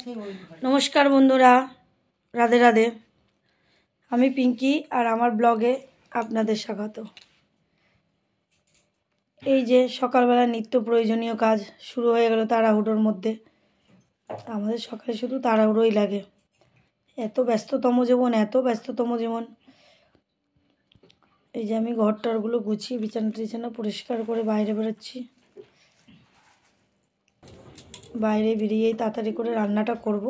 नमस्कार बंधुरा राधे राधे आमी पिंकी और आमार ब्लगे आपनादेर स्वागत। এই যে সকালবেলা নিত্য প্রয়োজনীয় কাজ শুরু হয়ে গেল তাড়াহুড়োর মধ্যে। আমাদের সকালে শুধু তাড়াহুড়োই লাগে, এত ব্যস্ততম জীবন। এই যে আমি ঘরটারগুলো গুছিয়ে বিছানা পরিষ্কার করে বাইরে বেরোচ্ছি। বাইরে বেরিয়েই তাড়াতাড়ি করে রান্নাটা করব।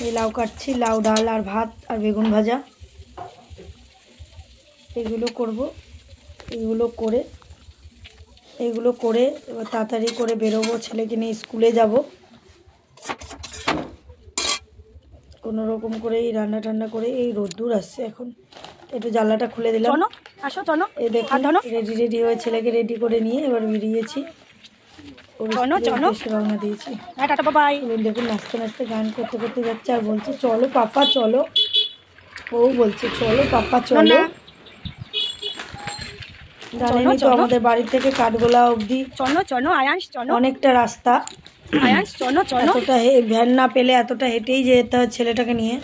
এই লাউ কাটছি, লাউ ডাল আর ভাত আর বেগুন ভাজা এগুলো করব। এগুলো করে এবার তাড়াতাড়ি করে বেরোবো, ছেলেকে নিয়ে স্কুলে যাব। কোনো রকম করে এই রান্না করে এই রোদ্দুর আসছে এখন, একটু জানলাটা খুলে দিলাম। এই দেখুন রেডি হয়ে ছেলেকে রেডি করে নিয়ে এবার বেরিয়েছি, রওনা দিয়েছি। দেখুন নাচতে নাচতে গান করতে যাচ্ছে আর বলছে চলো পাপা চলো। ও বলছে চলো পাপা চলো। জানেনই তো আমাদের বাড়ি থেকে কাঠগোলা অবধি অনেকটা রাস্তা। এতটা ভ্যান না পেলে এতটা হেঁটেই যেতে হয় ছেলেটাকে নিয়ে।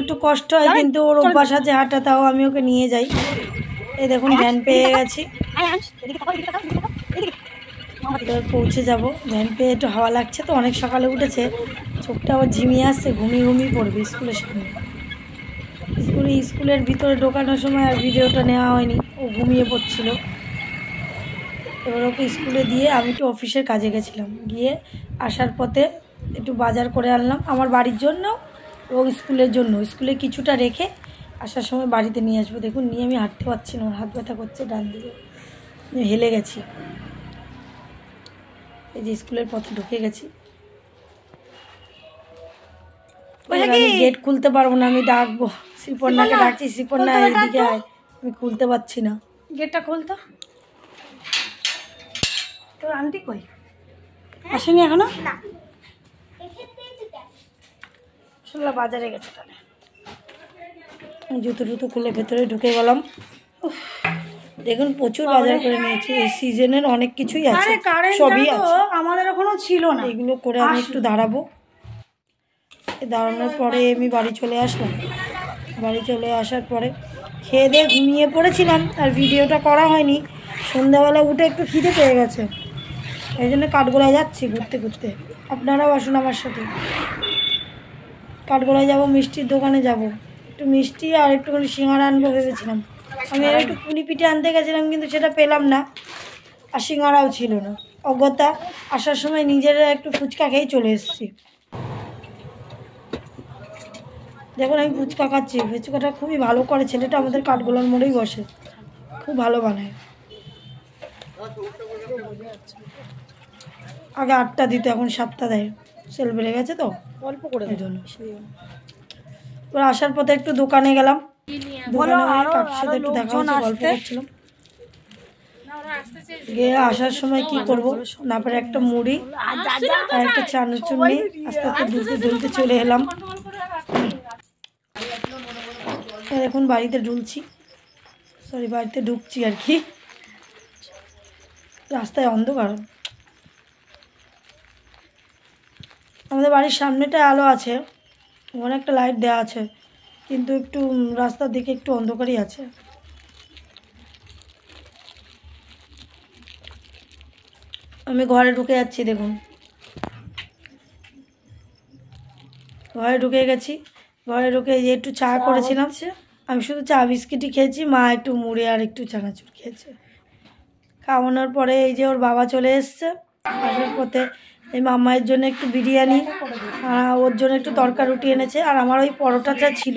একটু কষ্ট হয় কিন্তু ওর অভ্যাস আছে হাঁটা, তাও আমি ওকে নিয়ে যাই। এই দেখুন ভ্যান পেয়ে গেছি, এবার পৌঁছে যাব। ভ্যান পেয়ে একটু হাওয়া লাগছে তো, অনেক সকালে উঠেছে, চোখটা আবার ঝিমিয়ে আসছে, ঘুমিয়ে পড়বে স্কুলের সামনে। স্কুলের ভিতরে ঢোকানোর সময় আর ভিডিওটা নেওয়া হয়নি, ও ঘুমিয়ে পড়ছিল। এবার ওকে স্কুলে দিয়ে আমি একটু অফিসের কাজে গেছিলাম, গিয়ে আসার পথে একটু বাজার করে আনলাম আমার বাড়ির জন্য এবং স্কুলের জন্য। স্কুলে কিছুটা রেখে আসার সময় বাড়িতে নিয়ে আসবো। দেখুন নিয়ে আমি হাঁটতে পারছি না, হাত ব্যথা করছে ডান দিকে, হেলে গেছি। এই যে স্কুলের পথে ঢুকে গেছি, আমি গেট খুলতে পারবো না, আমি ডাকবো শ্রীপর্ণাকে, ডাকছি শ্রীপর্ণা এইদিকে আয়, আমি খুলতে পারছি না। গেটটা খুলতো। তোর আন্টি কই? আসেনি এখনো? শুনলাম বাজারে গেছে। তাহলে জুতো খুলে ভেতরে ঢুকে গেলাম। দেখুন প্রচুর বাজার করে নিয়েছি, এই সিজনের অনেক কিছুই আছে, সবই আছে। আমাদের এখনো ছিল না। এগুলো করে আমি একটু দাঁড়াবো। দাঁড়ানোর পরে আমি বাড়ি চলে আসলাম। বাড়ি চলে আসার পরে খেয়ে দিয়ে ঘুমিয়ে পড়েছিলাম আর ভিডিওটা করা হয়নি। সন্ধ্যাবেলা উঠে একটু খিদে পেয়ে গেছে, এই জন্য কাঠগোলায় যাচ্ছি ঘুরতে। আপনারাও আসুন আমার সাথে। কাঠগোলায় যাব, মিষ্টির দোকানে যাব, একটু মিষ্টি আর একটুখানি সিঙ্গাড়া আনবো ভেবেছিলাম। আমি একটু পুলি পিঠে আনতে গেছিলাম কিন্তু সেটা পেলাম না, আর সিঙ্গাড়াও ছিল না। অগত্যা আসার সময় নিজেরা একটু ফুচকা খেয়েই চলে এসেছি। দেখুন আমি ফুচকা খাচ্ছি, ফুচকাটা খুবই ভালো করে ছেলেটা, আমাদের কাঠগোলার মোড়েই বসে, খুব ভালো বানায়। আগে 8টা দিত, এখন 7টা দেয়, সেল বেড়ে গেছে তো অল্প করে এই জন্য। এবার আসার পথে একটু দোকানে গেলাম, কাকুর সাথে একটু দেখা হচ্ছে, গল্প করছিলাম। গিয়ে আসার সময় কি করবো না পারে একটা মুড়ি আর একটা চানাচুর নিয়ে আস্তে আস্তে দুলতে চলে এলাম। দেখুন বাড়িতে ঢুকছি আর কি। রাস্তায় অন্ধকার, আমাদের বাড়ির সামনেটায় আলো আছে, ওখানে একটা লাইট দেওয়া আছে, কিন্তু একটু রাস্তার দিকে একটু অন্ধকারই আছে। আমি ঘরে ঢুকে যাচ্ছি, দেখুন ঘরে ঢুকে গেছি। ঘরে ঢুকে যে একটু চা করেছিলাম, আমি শুধু চা বিস্কিটই খেয়েছি, মা একটু মুড়ি আর একটু চানাচুর খেয়েছে। খাওয়ানোর পরে এই যে ওর বাবা চলে এসছে, আসার পথে এই মামায়ের জন্য একটু বিরিয়ানি, ওর জন্য একটু তরকা রুটি এনেছে, আর আমার ওই পরোটাটা ছিল,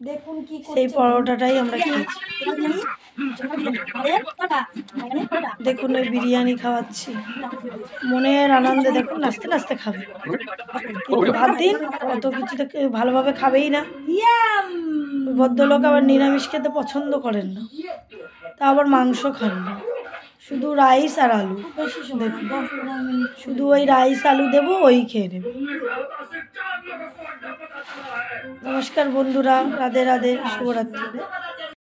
দেখুন কি সেই পরোটাটাই আমরা খেয়েছি। দেখুন ওই বিরিয়ানি খাওয়াচ্ছি মনের আনন্দে, দেখুন নাচতে নাচতে খাবে। ভাত দিন অত কিছু ভালোভাবে খাবেই না। ভদ্রলোক আবার নিরামিষ খেতে পছন্দ করেন না, তা আবার মাংস খান না, শুধু রাইস আর আলু। দেখুন শুধু ওই রাইস আলু দেবো, ওই খেয়ে নেবে। নমস্কার বন্ধুরা, রাধে রাধে, শুভরাত্রি।